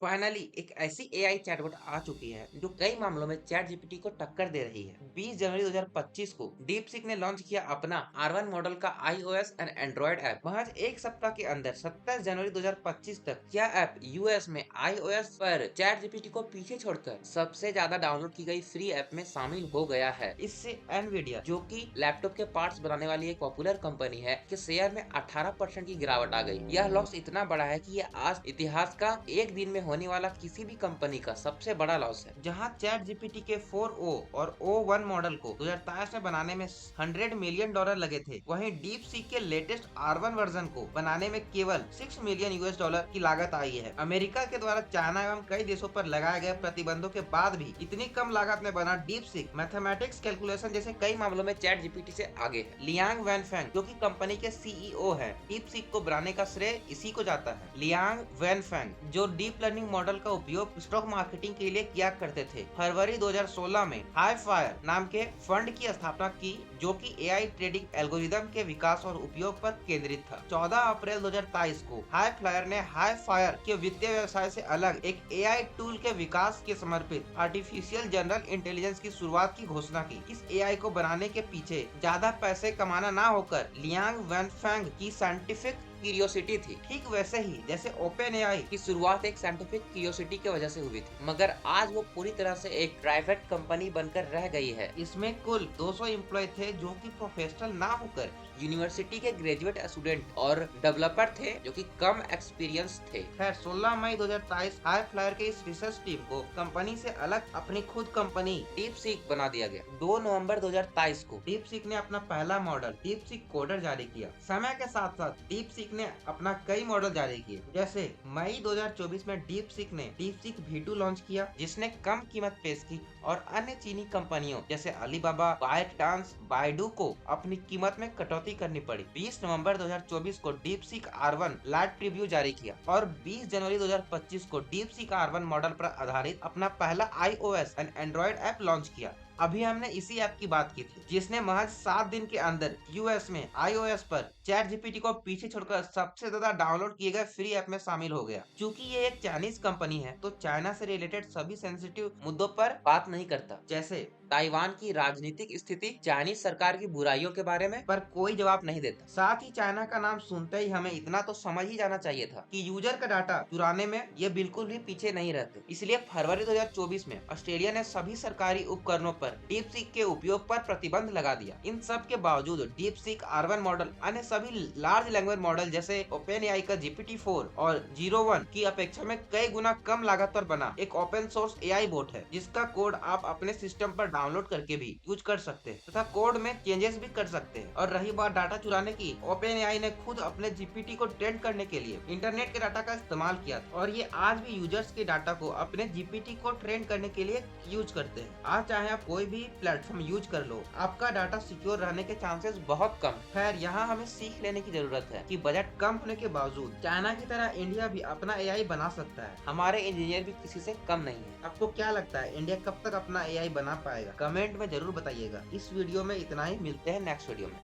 Finally एक ऐसी AI chatbot आ चुकी है जो कई मामलों में चैट जीपीटी को टक्कर दे रही है। 20 जनवरी 2025 को डीपसीक ने लॉन्च किया अपना R1 मॉडल का iOS एंड एंड्रॉइड ऐप। महज एक सप्ताह के अंदर 27 जनवरी 2025 तक यह ऐप यूएस में iOS पर चैट जीपीटी को पीछे छोड़कर सबसे ज्यादा डाउनलोड की गई फ्री ऐप में शामिल हो गया है। इससे एनवीडिया, जो कि लैपटॉप के पार्ट्स बनाने वाली एक पॉपुलर कंपनी है, के शेयर में 18% की गिरावट आ गई। यह लॉस इतना बड़ा है कि यह आज इतिहास का एक दिन में होने वाला किसी भी कंपनी का सबसे बड़ा लॉस है। जहां चैट जीपीटी के 4o और O1 मॉडल को 2023 में बनाने में $100 मिलियन लगे थे, वहीं डीप सीक के लेटेस्ट R1 वर्जन को बनाने में केवल $6 मिलियन की लागत आई है। अमेरिका के द्वारा चाइना एवं कई देशों पर लगाए गए प्रतिबंधों के बाद भी इतनी कम लागत में बना डीप सीक मैथमेटिक्स, कैलकुलेशन जैसे कई मामलों में चैट जीपीटी से आगे है। लियांग वैनफेंग, जो कि कंपनी के सीईओ है, डीप सीक को बनाने का श्रेय इसी को जाता है। लियांग वैनफेंग, जो डीप लर्निंग मॉडल का उपयोग स्टॉक मार्केटिंग के लिए किया करते थे, फरवरी 2016 में हाईफायर नाम के फंड की स्थापना की, जो कि एआई ट्रेडिंग एल्गोरिदम के विकास और उपयोग पर केंद्रित था। 14 अप्रैल 2023 को हाईफ्लायर ने हाईफायर के वित्तीय व्यवसाय से अलग एक एआई टूल के विकास के समर्पित आर्टिफिशियल जनरल इंटेलिजेंस की शुरुआत की घोषणा की। इस एआई को बनाने के पीछे ज्यादा पैसे कमाना ना होकर लियांग वैनफेंग की साइंटिफिक क्यूरियोसिटी थी। ठीक वैसे ही जैसे ओपन एआई की शुरुआत एक साइंटिफिक क्यूरियोसिटी की वजह से हुई थी, मगर आज वो पूरी तरह से एक प्राइवेट कंपनी बनकर रह गई है। इसमें कुल 200 एम्प्लॉय थे, जो कि प्रोफेशनल ना होकर यूनिवर्सिटी के ग्रेजुएट स्टूडेंट और डेवलपर थे, जो कि कम एक्सपीरियंस थे। खैर 16 मई 2023 हाईफ्लायर के इस रिसर्च टीम को कंपनी से अलग अपनी खुद कंपनी डीप सीक बना दिया गया। 2 नवंबर 2023 को डीप सीक ने अपना पहला मॉडल डीप सीक कोडर जारी किया। समय के साथ साथ डीप सीक ने अपना कई मॉडल जारी किए, जैसे मई 2024 में डीप सीक ने डीप सीक V2 लॉन्च किया, जिसने कम कीमत पेश की और अन्य चीनी कंपनियों जैसे अलीबाबा, बाइटडांस, बाइडू को अपनी कीमत में कटौती करनी पड़ी। 20 नवंबर 2024 को deep seek R1 light preview जारी किया और 20 जनवरी 2025 को डीप सीक R1 मॉडल पर आधारित अपना पहला iOS and Android app launch किया। अभी हमने इसी ऐप की बात की थी, जिसने महज 7 दिन के अंदर यूएस में iOS पर चैट जीपीटी को पीछे छोड़कर सबसे ज्यादा डाउनलोड किए गए फ्री ऐप में शामिल हो गया। क्योंकि ये एक चाइनीज कंपनी है, तो चाइना से रिलेटेड सभी सेंसिटिव मुद्दों पर बात नहीं करता, जैसे ताइवान की राजनीतिक स्थिति, चाइनीज सरकार की बुराइयों के बारे में पर कोई जवाब नहीं देता। साथ ही चाइना का नाम सुनते ही हमें इतना तो समझ ही जाना चाहिए था कि यूजर का डाटा चुराने में ये बिल्कुल भी पीछे नहीं रहते। इसलिए फरवरी 2024 में ऑस्ट्रेलिया ने सभी सरकारी उपकरणों पर डीप सीक के उपयोग पर प्रतिबंध लगा दिया। इन सब के बावजूद डीप सीक R1 मॉडल अन्य सभी लार्ज लैंग्वेज मॉडल जैसे ओपन एआई का GPT-4 और 01 की अपेक्षा में कई गुना कम लागत पर बना एक ओपन सोर्स एआई बोट है, जिसका कोड आप अपने सिस्टम पर डाउनलोड करके भी यूज कर सकते हैं तथा कोड में चेंजेस भी कर सकते हैं। और रही बात डाटा चुराने की, ओपन एआई ने खुद अपने जीपीटी को ट्रेन करने के लिए इंटरनेट के डाटा का इस्तेमाल किया और ये आज भी यूजर्स के डाटा को अपने जीपीटी को ट्रेन करने के लिए यूज करते हैं। आज चाहे आप कोई भी प्लेटफॉर्म यूज कर लो, आपका डाटा सिक्योर रहने के चांसेस बहुत कम। खैर यहाँ हमें सीख लेने की जरूरत है कि बजट कम होने के बावजूद चाइना की तरह इंडिया भी अपना एआई बना सकता है। हमारे इंजीनियर भी किसी से कम नहीं है। आपको क्या लगता है, इंडिया कब तक अपना एआई बना पाएगा? कमेंट में जरूर बताइएगा। इस वीडियो में इतना ही, मिलते हैं नेक्स्ट वीडियो में।